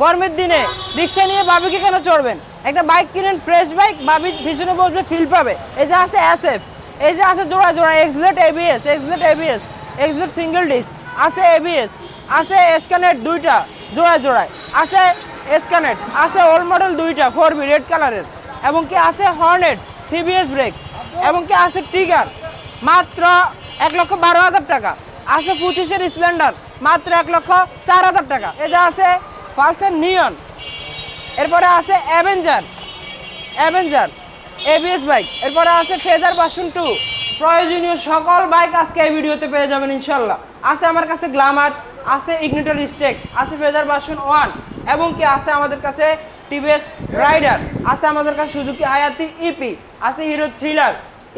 গরমের দিনে রিক্সা নিয়ে বাবিকে কেন চড়বেন? একটা বাইক কিনেন, ফ্রেশ বাইক, বাবি পিছনে বসবে, ফিল পাবে। এই যে আছে এসএফ, এই যে আছে জোড়া জোড়া এক্সলেট এবিএস, এক্সলেট সিঙ্গেল ডিস্ক, আছে এবিএস, আছে এসকানেট দুইটা জোড়ায় জোড়ায়, আছে এসকানেট, আছে ওল্ড মডেল দুইটা 4B রেড কালারের, এবং কি আছে হর্নেট সিবিএস ব্রেক, এবং কি আছে ট্রিগার মাত্র 1,12,000 টাকা। আছে 25-এর স্প্লেন্ডার মাত্র 1,04,000 টাকা। এই যে আছে পালসার নিয়ন, এরপরে আছে অ্যাভেঞ্জার এবিএস বাইক, এরপরে আছে ফেজার ভার্সন 2। প্রয়োজনীয় সকল বাইক আজকে এই ভিডিওতে পেয়ে যাবেন ইনশাল্লাহ। আছে আমার কাছে গ্ল্যামার, আছে ইগনিটর স্টেক, আছে ফেজার ভার্সন 1, এবং কি আছে আমাদের কাছে টিভিএস রাইডার, আছে আমাদের কাছে সুজুকি হায়াতি ইপি, আছে হিরো থ্রিলার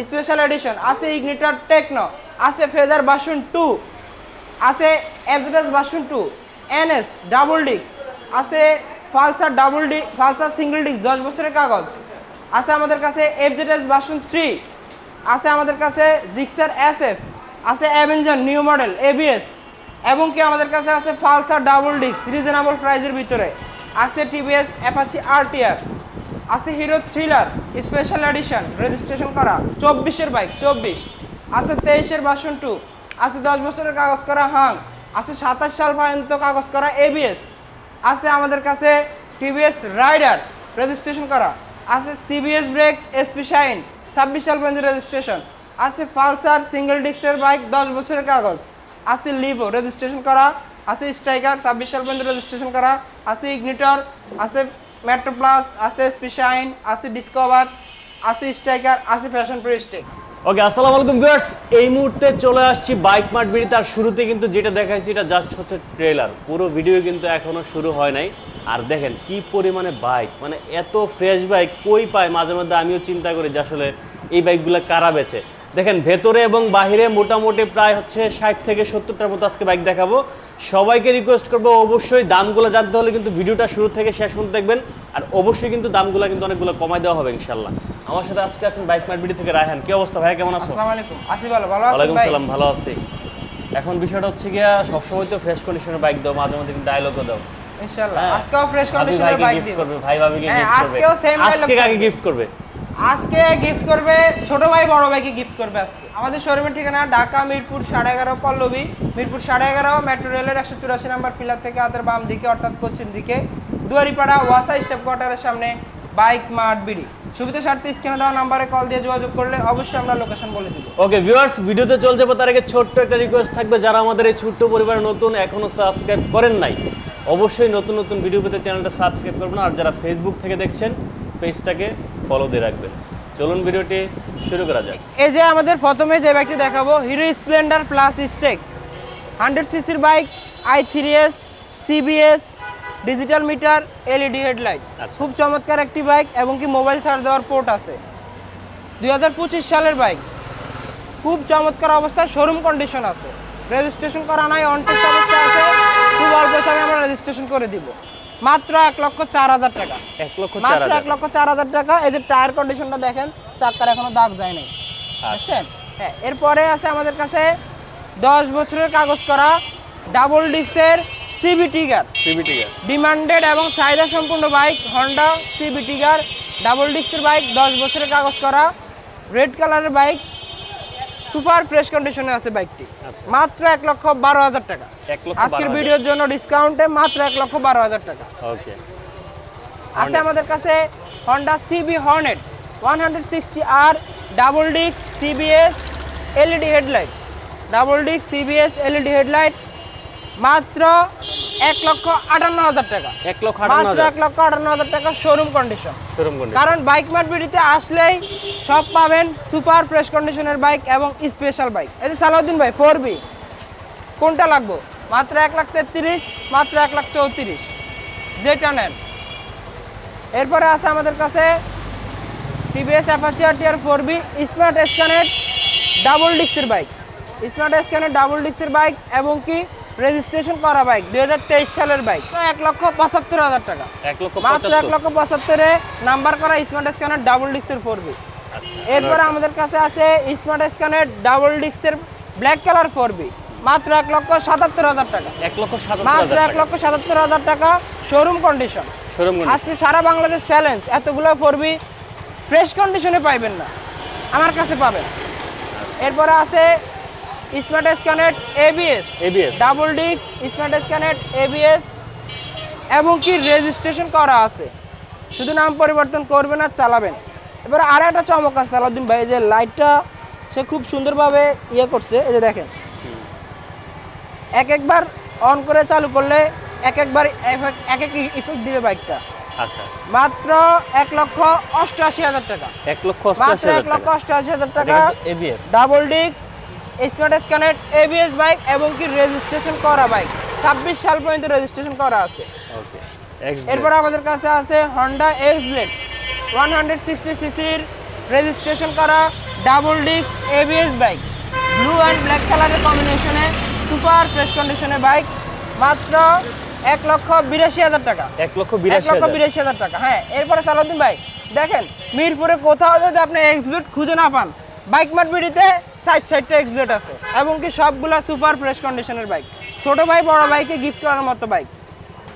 স্পেশাল এডিশন, আছে ইগনিটর টেকনো, আছে ফেজার ভার্সন 2, আছে FZS version 2 NS double disc, আছে ফালসার সিঙ্গেল ডিস্ক 10 বছরের কাগজ, আছে আমাদের কাছে এফজেডএস ভার্সন 3, আছে আমাদের কাছে জিক্সার এসএফ, আছে অ্যাভেঞ্জার নিউ মডেল এবিএস, এবং কি আমাদের কাছে আছে ফালসার ডাবল ডিস্ক রিজনেবল প্রাইসের ভিতরে, আছে টিভিএস অ্যাপাচি আরটিআর, আছে hero thriller special edition registration করা 24-এর বাইক 24, আছে 23-এর ভার্সন 2, আছে 10 বছরের কাগজ করা হাং, আছে 27 সাল পর্যন্ত কাগজ করা এবিএস, আছে আমাদের কাছে টিভিএস রাইডার রেজিস্ট্রেশন করা, আছে সিবিএস ব্রেক এসপি শাইন 26 সাল পর্যন্ত রেজিস্ট্রেশন, আছে পালসার সিঙ্গেল ডিস্কের বাইক 10 বছরের কাগজ, আছে লিভো রেজিস্ট্রেশন করা, আছে স্ট্রাইকার 26 সাল পর্যন্ত রেজিস্ট্রেশন করা, আছে ইগনিটর, আছে মেট্রো প্লাস, আছে এসপি শাইন, আছে ডিসকভার, আছে স্ট্রাইকার, আছে ফ্যাশন প্রো স্টেক। ওকে, আসসালামু আলাইকুম ভিউয়ার্স। এই মুহূর্তে চলে আসছি বাইক মার্ট বিড়িতে। আর শুরুতে কিন্তু যেটা দেখাইছি এটা জাস্ট হচ্ছে ট্রেলার, পুরো ভিডিও কিন্তু এখনো শুরু হয় নাই। আর দেখেন কি পরিমাণে বাইক, মানে এত ফ্রেশ বাইক কই পায়, মাঝে মধ্যে আমিও চিন্তা করি যে আসলে এই বাইকগুলো কারা বেচে। দেখেন ভেতরে এবং বাহিরে মোটামুটি প্রায় হচ্ছে 60 থেকে 70টার মতো আজকে বাইক দেখাবো। সবাইকে রিকোয়েস্ট করবো অবশ্যই দামগুলো জানতে হলে কিন্তু ভিডিওটা শুরু থেকে শেষ পর্যন্ত দেখবেন। আর অবশ্যই কিন্তু দামগুলো কিন্তু অনেকগুলো কমাই দেওয়া হবে ইনশাল্লাহ। আমার সাথে আজকে আছেন বাইক মার্ট বিডি থেকে রায়হান। কি অবস্থা ভাই, কেমন আছো? আসসালামু আলাইকুম। আসি ভালো আছেন? ওয়ালাইকুম সালাম, ভালো আছি। এখন বিষয়টা হচ্ছে গিয়া সবসময় তো ফ্রেশ কন্ডিশনের বাইক দাও, মাঝে মধ্যে কিন্তু ডায়লগও দাও ইনশাআল্লাহ। আজকেও ফ্রেশ কন্ডিশনের বাইক দিব করবে ভাই, ভাবিকে গিফট করবে। আজকেও সেম ডায়লগ। আজকে কাকে গিফট করবে? আজকে গিফট করবে ছোট ভাই বড় ভাইকে গিফট করবে আজকে। আমাদের শোরুমের ঠিকানা ঢাকা মিরপুর 11.5 পল্লবী, মিরপুর 11.5 মেট্রো রেলের 184 নম্বর পিলার থেকে হাতের বাম দিকে অর্থাৎ পশ্চিম দিকে, দুয়ারিপাড়া ওয়াসা স্টেপ কোয়ার্টারের সামনে বাইক মার্ট বিডি। সুবিধা স্বার্থে স্ক্রিনে দেওয়া নম্বরে কল দিয়ে যোগাযোগ করলে অবশ্যই আমরা লোকেশন বলে দিব। ওকে ভিউয়ার্স, ভিডিওতে চলে যাবো তার আগে ছোট্ট একটা রিকোয়েস্ট থাকবে, যারা আমাদের এই ছোট্ট পরিবারে নতুন এখনো সাবস্ক্রাইব করেন নাই, অবশ্যই নতুন নতুন ভিডিও পেতে চ্যানেলটা সাবস্ক্রাইব করবেন। আর যারা ফেসবুক থেকে দেখছেন পেজটাকে ফলো দিয়ে রাখবেন। চলুন ভিডিওটি শুরু করা যাক। এই যে আমাদের প্রথমে যে বাইকটি দেখাবো হিরো স্প্লেন্ডার প্লাস স্টেক 100 সিসির bike, i3s CBS digital meter LED headlight, খুব চমৎকার একটি বাইক, এবং কি মোবাইল চার্জ দেওয়ার পোর্ট আছে। 2025 সালের বাইক, খুব চমৎকার অবস্থায়, শোরুম কন্ডিশন আছে, রেজিস্ট্রেশন করা নাই, অন টেস্ট অবস্থায় আছে। খুব অল্প সময়ে আমরা রেজিস্ট্রেশন করে দিব মাত্র 1,04,000 টাকা। 1,04,000 টাকা। এই যে টায়ার কন্ডিশনটা দেখেন, চাকার এখনো দাগ যায় নাই, দেখছেন? হ্যাঁ, এরপরে আছে আমাদের কাছে 10 বছরের কাগজ করা ডাবল ডিস্কের সিবি টিগার ডিমান্ডেড এবং চাহিদা সম্পূর্ণ বাইক, হন্ডা সিবি টিগার ডাবল ডিস্কের বাইক, 10 বছরের কাগজ করা রেড কালারের বাইক, সুপার ফ্রেশ কন্ডিশনে আছে বাইকটি। মাত্র 1,12,000 টাকা। আজকের ভিডিওর জন্য ডিসকাউন্টে মাত্র 1,12,000 টাকা। ওকে, আছে আমাদের কাছে Honda CB Hornet 160R double disc CBS LED headlight, মাত্র 1,58,000 টাকা। 1,58,000 টাকা শোরুম কন্ডিশন। কারণ বাইক মার্ট বিডিতে আসলেই সব পাবেন সুপার ফ্রেশ কন্ডিশনের বাইক এবং স্পেশাল বাইক। এই যে সালাউদ্দিন ভাই 4B কোনটা লাগবে? মাত্র 1,33,000, মাত্র 1,34,000, যেটা নেন। এরপরে আছে আমাদের কাছে TVS Apache RTR 4B smart স্ক্যানেট ডাবল ডিস্কের বাইক, এবং কি রেজিস্ট্রেশন করা বাইক, 2023 সালের বাইক, 1,75,000 টাকা। মাত্র 1,75,000-এ নাম্বার করা স্মার্ট স্ক্যানার ডাবল ডিস্কের 4B। এরপরে আমাদের কাছে আছে স্মার্ট স্ক্যানার ডাবল ডিস্কের ব্ল্যাক কালার 4B মাত্র 1,77,000 টাকা। 1,77,000 মাত্র টাকা। 1,77,000 টাকা শোরুম কন্ডিশন। শোরুম আজকে সারা বাংলাদেশ চ্যালেঞ্জ, এতগুলো ফোরবি ফ্রেশ কন্ডিশনে পাইবেন না, আমার কাছে পাবেন। এরপরে আছে স্মার্ট স্ক্যানেট এবিএস, ডাবল ডিস্ক স্মার্ট স্ক্যানেট এবিএস এবং কি রেজিস্ট্রেশন করা আছে, শুধু নাম পরিবর্তন করবেন আর চালাবেন। এবার আর একটা চমক আছে আলাউদ্দিন ভাই, যে লাইটটা সে খুব সুন্দরভাবে ইয়ে করছে, এই যে দেখেন একবার অন করে চালু করলে একবার এক ইফেক্ট দিবে বাইকটা। আচ্ছা, মাত্র 1,88,000 টাকা। 1,88,000 টাকা এবিএস, ডাবল ডিস্ক স্মার্ট স্ক্যানেট এবিএস বাইক এবং কি রেজিস্ট্রেশন করা বাইক, 26 সাল পর্যন্ত রেজিস্ট্রেশন করা আছে। ওকে। এরপর আমাদের কাছে আছে হন্ডা এক্স ব্লেড 160 সিসির রেজিস্ট্রেশন করা double disc ABS bike, blue and black কালারের কম্বিনেশনে সুপার ফ্রেশ কন্ডিশনে বাইক, মাত্র 1,82,000 টাকা। 1,82,000 টাকা। হ্যাঁ, এরপরে সালাউদ্দিন ভাই দেখেন মিরপুরে কোথাও যদি আপনি এক্স ব্লেড খুঁজে না পান, বাইক মার্ট বিডিতে 4-4টা এক্স ব্লেড আছে এবং কি সবগুলা সুপার ফ্রেশ কন্ডিশনের বাইক, ছোট ভাই বড় ভাইকে গিফট করার মতো বাইক।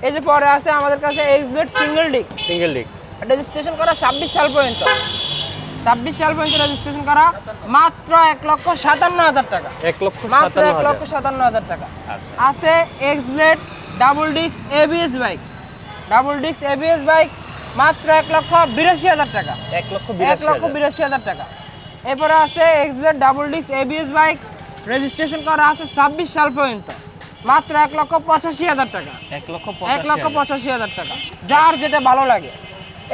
এই যে পরে আছে আমাদের কাছে x blade single disc, registration করা 26 সাল পর্যন্ত, 26 সাল পর্যন্ত রেজিস্ট্রেশন করা, মাত্র 1,57,000 টাকা। মাত্র 1,57,000 টাকা। আছে x blade double disc ABS bike, double disc ABS bike, মাত্র 1,82,000 টাকা। 1,82,000 টাকা। এরপরে আছে x blade double disc ABS bike, registration করা আছে 26 সাল পর্যন্ত, মাত্র 1,85,000 টাকা। 1,85,000 টাকা, যার যেটা ভালো লাগে।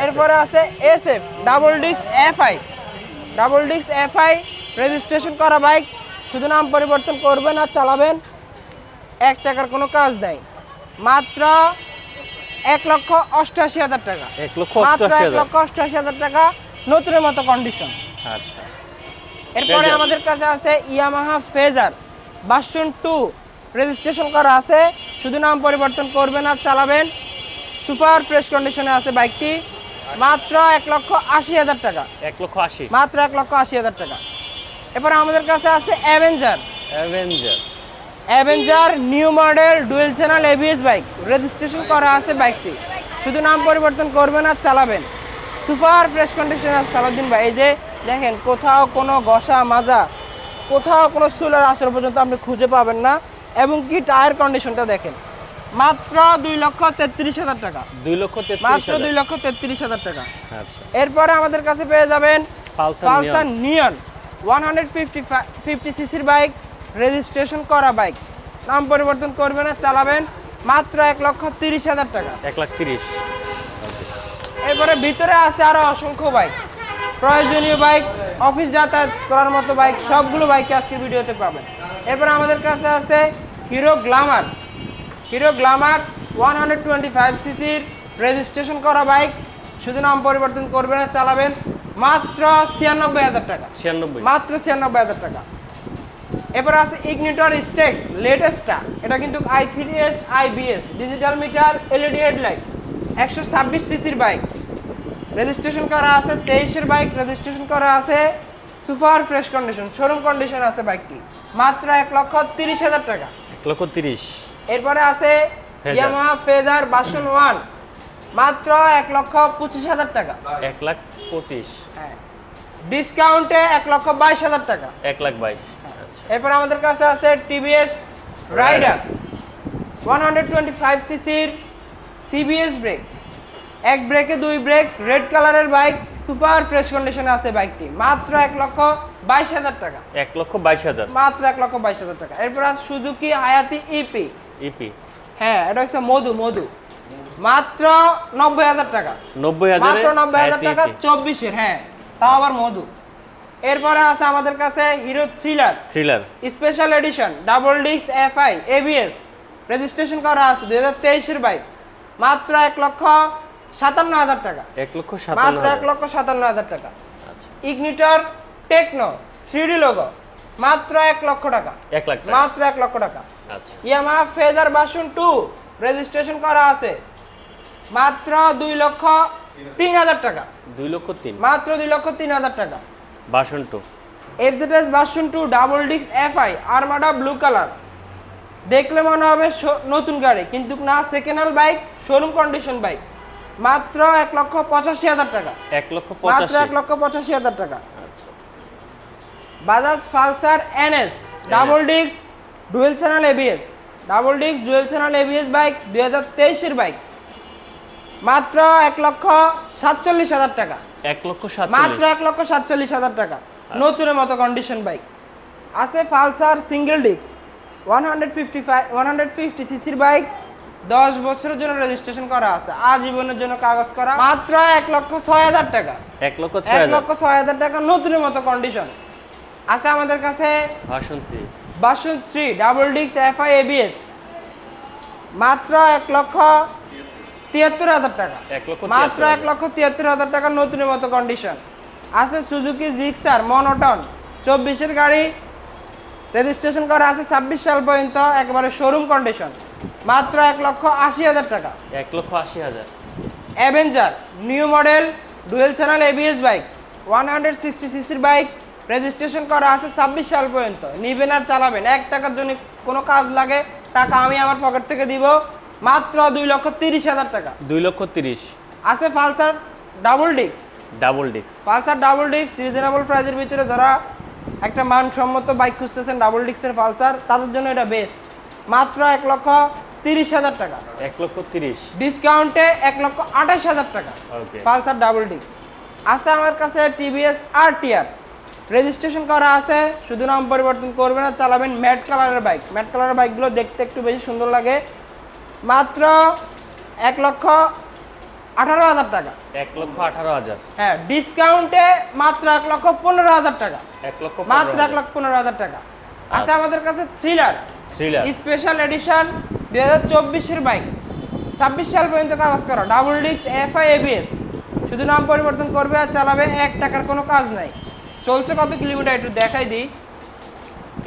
এরপরে আছে SF double disc FI, double disc FI registration করা বাইক, শুধু নাম পরিবর্তন করবেন আর চালাবেন, 1 টাকার কোনো কাজ নেই, মাত্র 1,88,000 টাকা। মাত্র 1,88,000 টাকা, নতুনের মতো কন্ডিশন। আচ্ছা। এরপরে আমাদের কাছে আছে ইয়ামাহা ফেজার ভার্সন 2 রেজিস্ট্রেশন করা আছে, শুধু নাম পরিবর্তন করবেন আর চালাবেন, সুপার ফ্রেশ কন্ডিশনে আছে বাইকটি, মাত্র 1,80,000 টাকা। 1,80,000, মাত্র 1,80,000 টাকা। এরপরে আমাদের কাছে আছে Avenger new model dual channel ABS bike, registration করা আছে বাইকটি, শুধু নাম পরিবর্তন করবেন আর চালাবেন, সুপার ফ্রেশ কন্ডিশনে আছে সালাউদ্দিন ভাই। এই যে দেখেন কোথাও কোনো ঘষা মাজা, কোথাও কোনো চুলার আসর পর্যন্ত আপনি খুঁজে পাবেন না, এবং কি টায়ার কন্ডিশনটা দেখেন, মাত্র 2,33,000 টাকা। মাত্র 2,33,000 টাকা। আচ্ছা। এরপরে আমাদের কাছে পেয়ে যাবেন পালসার নিয়ন 150 সিসির বাইক, রেজিস্ট্রেশন করা বাইক, নাম পরিবর্তন করবেন আর চালাবেন, মাত্র 1,30,000 টাকা। 1,30,000। এরপরে ভিতরে আছে আরো অসংখ্য বাইক, প্রয়োজনীয় বাইক, অফিস যাতায়াত করার মতো বাইক, সবগুলো বাইকে আজকের ভিডিওতে পাবেন। এরপরে আমাদের কাছে আছে হিরো গ্ল্যামার 125 সিসির রেজিস্ট্রেশন করা বাইক, শুধু নাম পরিবর্তন করবেন আর চালাবেন, মাত্র 96,000 টাকা। মাত্র 96,000 টাকা। এরপর আছে ইগনিটর স্টেক লেটেস্টটা, এটা কিন্তু i3s IBS digital meter LED headlight, 126 সিসির বাইক, রেজিস্ট্রেশন করা আছে 23-এর বাইক, রেজিস্ট্রেশন করা আছে super fresh condition, showroom condition আছে বাইকটি, মাত্র 1,30,000 টাকা। 1,30,000। এরপরে আছে ইয়ামাহা ফেজার ভার্সন 1, মাত্র 1,25,000 টাকা। 1,25,000। হ্যাঁ, ডিসকাউন্টে 1,22,000 টাকা। 1,22,000। এরপর আমাদের কাছে আছে টিভিএস রাইডার 125 সিসির সিবিএস ব্রেক, এক ব্রেকে 2 ব্রেক, রেড কালারের বাইক, সুপার ফ্রেশ কন্ডিশনে আছে বাইকটি, মাত্র 1,22,000 টাকা। 1,22,000। মাত্র 1,22,000 টাকা। এরপর আছে সুজুকি হায়াতি ইপি, হ্যাঁ এটা হচ্ছে মধু, মাত্র 90,000 টাকা। 90,000, মাত্র 90,000 টাকা, 24-এর, হ্যাঁ তাও আবার মধু। এরপরে আছে আমাদের কাছে hero thriller special edition double disc FI ABS, registration করা আছে 2023-এর বাইক, মাত্র 1,57,000 টাকা। 1,57,000। মাত্র 1,57,000 টাকা। ইগনিটর টেকনো 3D লোগো, মাত্র 1 লক্ষ টাকা। 1 লাখ টাকা। মাত্র 1 লক্ষ টাকা। আচ্ছা। ইয়ামাহা ফেজার ভার্সন 2 রেজিস্ট্রেশন করা আছে, মাত্র 2,03,000 টাকা। 2,03,000। মাত্র 2,03,000 টাকা। Version 2 FZS version 2 double disc FI Armada blue colour, দেখলে মনে হবে নতুন গাড়ি, কিন্তু না, second hand bike, showroom condition bike, মাত্র 1,85,000 টাকা। 1,85,000 মাত্র 1,85,000 টাকা। আচ্ছা Bajaj Pulsar NS double disc dual channel ABS, double disc dual channel ABS bike 2023 এর বাইক, মাত্র 1,47,000 টাকা। 1,47,000 মাত্র 1,47,000 টাকা, নতুনের মতো কন্ডিশন বাইক। আছে পালসার সিঙ্গেল ডিস্ক 150 সিসির বাইক, 10 বছরের জন্য রেজিস্ট্রেশন করা আছে, আজীবনের জন্য কাগজ করা, মাত্র 1,06,000 টাকা। 1,06,000 1,06,000 টাকা, নতুনের মতো কন্ডিশন। আছে আমাদের কাছে version 3 double disc FI ABS, মাত্র 1,73,000 টাকা। মাত্র 1,73,000 টাকা, নতুনের মতো কন্ডিশন। আছে সুজুকি জিক্সার মনোটন 24 এর গাড়ি, রেজিস্ট্রেশন করা আছে 26 সাল পর্যন্ত, একেবারে শোরুম কন্ডিশন, মাত্র 1,80,000 টাকা। 1,80,000 Avenger new model dual channel ABS bike, 160 সিসির বাইক, রেজিস্ট্রেশন করা আছে 26 সাল পর্যন্ত, নিবেন আর চালাবেন, 1 টাকার জন্য কোনো কাজ লাগে টাকা আমি আমার পকেট থেকে দিব, মাত্র 2,30,000 টাকা। 2,30,000 আছে Pulsar double disc, Pulsar double disc reasonable প্রাইসের ভিতরে যারা একটা মানসম্মত বাইক খুঁজতেছেন ডাবল ডিস্কের পালসার, তাদের জন্য এটা বেস্ট, মাত্র 1,30,000 টাকা। 1,30,000 ডিসকাউন্টে 1,28,000 টাকা ওকে। Pulsar double disc. আছে আমার কাছে টিভিএস আরটিআর, রেজিস্ট্রেশন করা আছে, শুধু নাম পরিবর্তন করবেন আর চালাবেন, ম্যাট কালারের বাইক, ম্যাট কালারের বাইকগুলো দেখতে একটু বেশি সুন্দর লাগে, মাত্র 1,18,000 টাকা। 1,18,000 হ্যাঁ, ডিসকাউন্টে মাত্র 1,15,000 টাকা, মাত্র 1,15,000 টাকা। আছে আমাদের কাছে থ্রিলার স্পেশাল এডিশন 2024 এর বাইক, 26 সাল পর্যন্ত কাগজ করা, ডাবল ডিস্ক এফআই এবিএস, শুধু নাম পরিবর্তন করবে আর চালাবে, 1 টাকার কোনো কাজ নাই। চলছে কত কিলোমিটার একটু দেখাই দিই।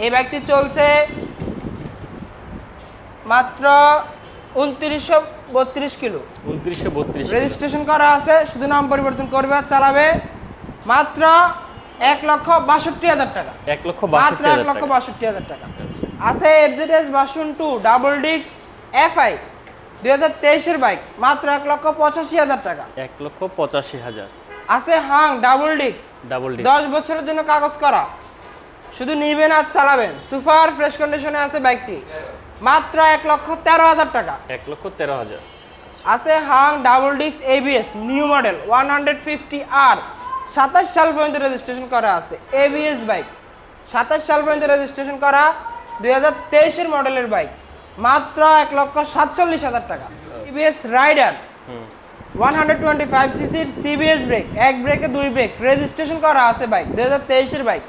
এই বাইকটি চলছে মাত্র 2932 কিলো, 2932 রেজিস্ট্রেশন করা আছে, শুধু নাম পরিবর্তন করবে আর চালাবে, মাত্র 1,62,000 টাকা। 1,62,000 টাকা। আছে FZS version 2 double disc FI 2023 এর বাইক, মাত্র 1,85,000 টাকা। 1,85,000 আছে হাং ডাবল ডিস্ক 10 বছরের জন্য কাগজ করা, শুধু নিবেন আর চালাবেন, সুপার ফ্রেশ কন্ডিশনে আছে বাইকটি, মাত্র 1,13,000 টাকা। 1,13,000 আছে হাং double disc ABS new model 150 R, 27 সাল পর্যন্ত রেজিস্ট্রেশন করা আছে, এবিএস বাইক, 27 সাল পর্যন্ত রেজিস্ট্রেশন করা, 2023 এর মডেলের বাইক, মাত্র 1,47,000 টাকা। টিভিএস রাইডার 125 সিসির সিবিএস ব্রেক, এক ব্রেকে 2 ব্রেক, রেজিস্ট্রেশন করা আছে বাইক, 2023 এর বাইক,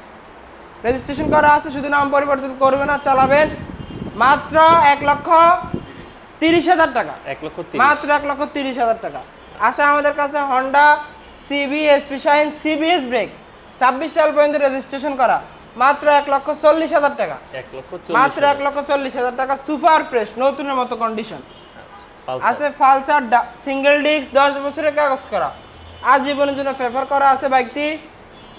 রেজিস্ট্রেশন করা আছে, শুধু নাম পরিবর্তন করবেন আর চালাবেন, মাত্র 1,30,000 টাকা। 1,30,000 মাত্র 1,30,000 টাকা। আছে আমাদের কাছে Honda CB SP Shine CBS brake, 26 সাল পর্যন্ত রেজিস্ট্রেশন করা, মাত্র 1,40,000 টাকা। 1,40,000 মাত্র 1,40,000 টাকা, সুপার ফ্রেশ নতুনের মতো কন্ডিশন। আছে পালসার সিঙ্গেল ডিস্ক 10 বছরের কাগজ করা, আজীবনের জন্য ফেভার করা আছে, বাইকটি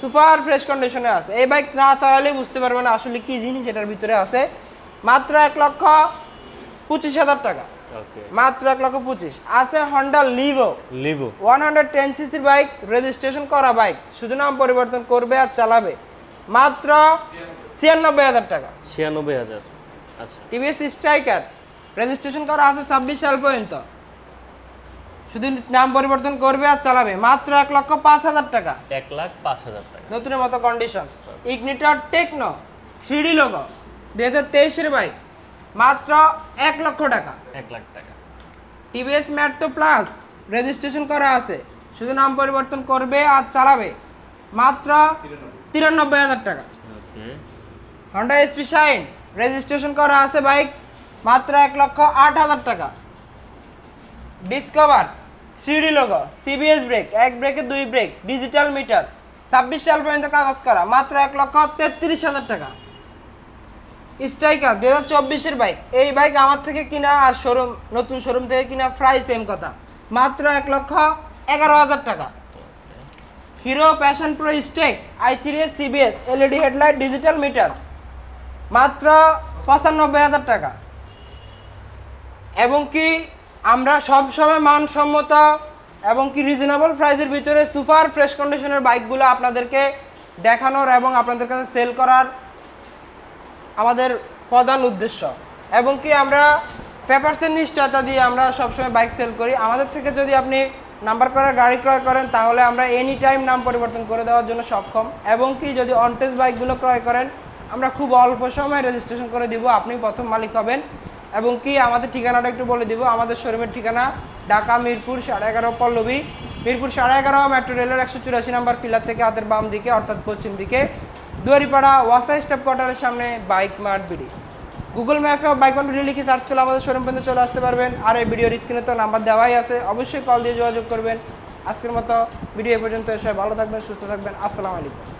সুপার ফ্রেশ কন্ডিশনে আছে, এই বাইক না চালালে বুঝতে পারবে না আসলে কি জিনিস এটার ভিতরে আছে, মাত্র 1,25,000 টাকা। মাত্র 1,25,000। আছে হন্ডা লিভো 110 সিসির বাইক, রেজিস্ট্রেশন করা বাইক, শুধু নাম পরিবর্তন করবে আর চালাবে, মাত্র 96,000 টাকা। 96,000 আচ্ছা। টিভিএস স্ট্রাইকার, রেজিস্ট্রেশন করা আছে 26 সাল পর্যন্ত, শুধু নাম পরিবর্তন করবে আর চালাবে, মাত্র 1,05,000 টাকা। 1,05,000 টাকা, নতুনের মতো condition. Ignitor techno 3D logo 2023 এর বাইক, মাত্র 1 লক্ষ টাকা। 1 লাখ টাকা। টিভিএস ম্যাট্রো প্লাস, রেজিস্ট্রেশন করা আছে, শুধু নাম পরিবর্তন করবে আর চালাবে, মাত্র 93,000 টাকা। হন্ডা এসপি শাইন, রেজিস্ট্রেশন করা আছে বাইক, মাত্র 1,08,000 টাকা। Discover 3D logo CBS brake, এক ব্রেকে 2 ব্রেক, ডিজিটাল মিটার, 26 সাল পর্যন্ত কাগজ করা, মাত্র 1,33,000 টাকা। স্ট্রাইকার 2024 এর বাইক, এই বাইক আমার থেকে কিনা আর শোরুম নতুন শোরুম থেকে কিনা প্রায় সেম কথা, মাত্র 1,11,000 টাকা। হিরো প্যাশন প্রো স্টেক i3 CBS LED headlight digital meter, মাত্র 95,000 টাকা। এবং কি আমরা সবসময় মানসম্মত এবং কি রিজনেবল প্রাইসের ভিতরে সুপার ফ্রেশ কন্ডিশনের বাইকগুলো আপনাদেরকে দেখানোর এবং আপনাদের কাছে সেল করার আমাদের প্রধান উদ্দেশ্য। এবং কি আমরা পেপারসের নিশ্চয়তা দিয়ে আমরা সবসময় বাইক সেল করি। আমাদের থেকে যদি আপনি নাম্বার করা গাড়ি ক্রয় করেন তাহলে আমরা এনি টাইম নাম পরিবর্তন করে দেওয়ার জন্য সক্ষম। এবং কি যদি অনটেস্ট বাইকগুলো ক্রয় করেন আমরা খুব অল্প সময়ে রেজিস্ট্রেশন করে দিব, আপনি প্রথম মালিক হবেন। এবং কি আমাদের ঠিকানাটা একটু বলে দিব। আমাদের শোরুমের ঠিকানা ঢাকা মিরপুর 11.5 পল্লবী, মিরপুর 11.5 মেট্রো রেলের 184 নম্বর পিলার থেকে হাতের বাম দিকে অর্থাৎ পশ্চিম দিকে দুয়ারিপাড়া ওয়াসা স্টাফ কোয়ার্টারের সামনে বাইক মার্ট বিডি। গুগল ম্যাপে বাইক মার্ট বিডি লিখে সার্চ করলে আমাদের শোরুম পর্যন্ত চলে আসতে পারবেন। আর এই ভিডিওর স্ক্রিনে তো নাম্বার দেওয়াই আছে, অবশ্যই কল দিয়ে যোগাযোগ করবেন। আজকের মতো ভিডিও এ পর্যন্ত। সবাই ভালো থাকবেন, সুস্থ থাকবেন। আসসালামু আলাইকুম।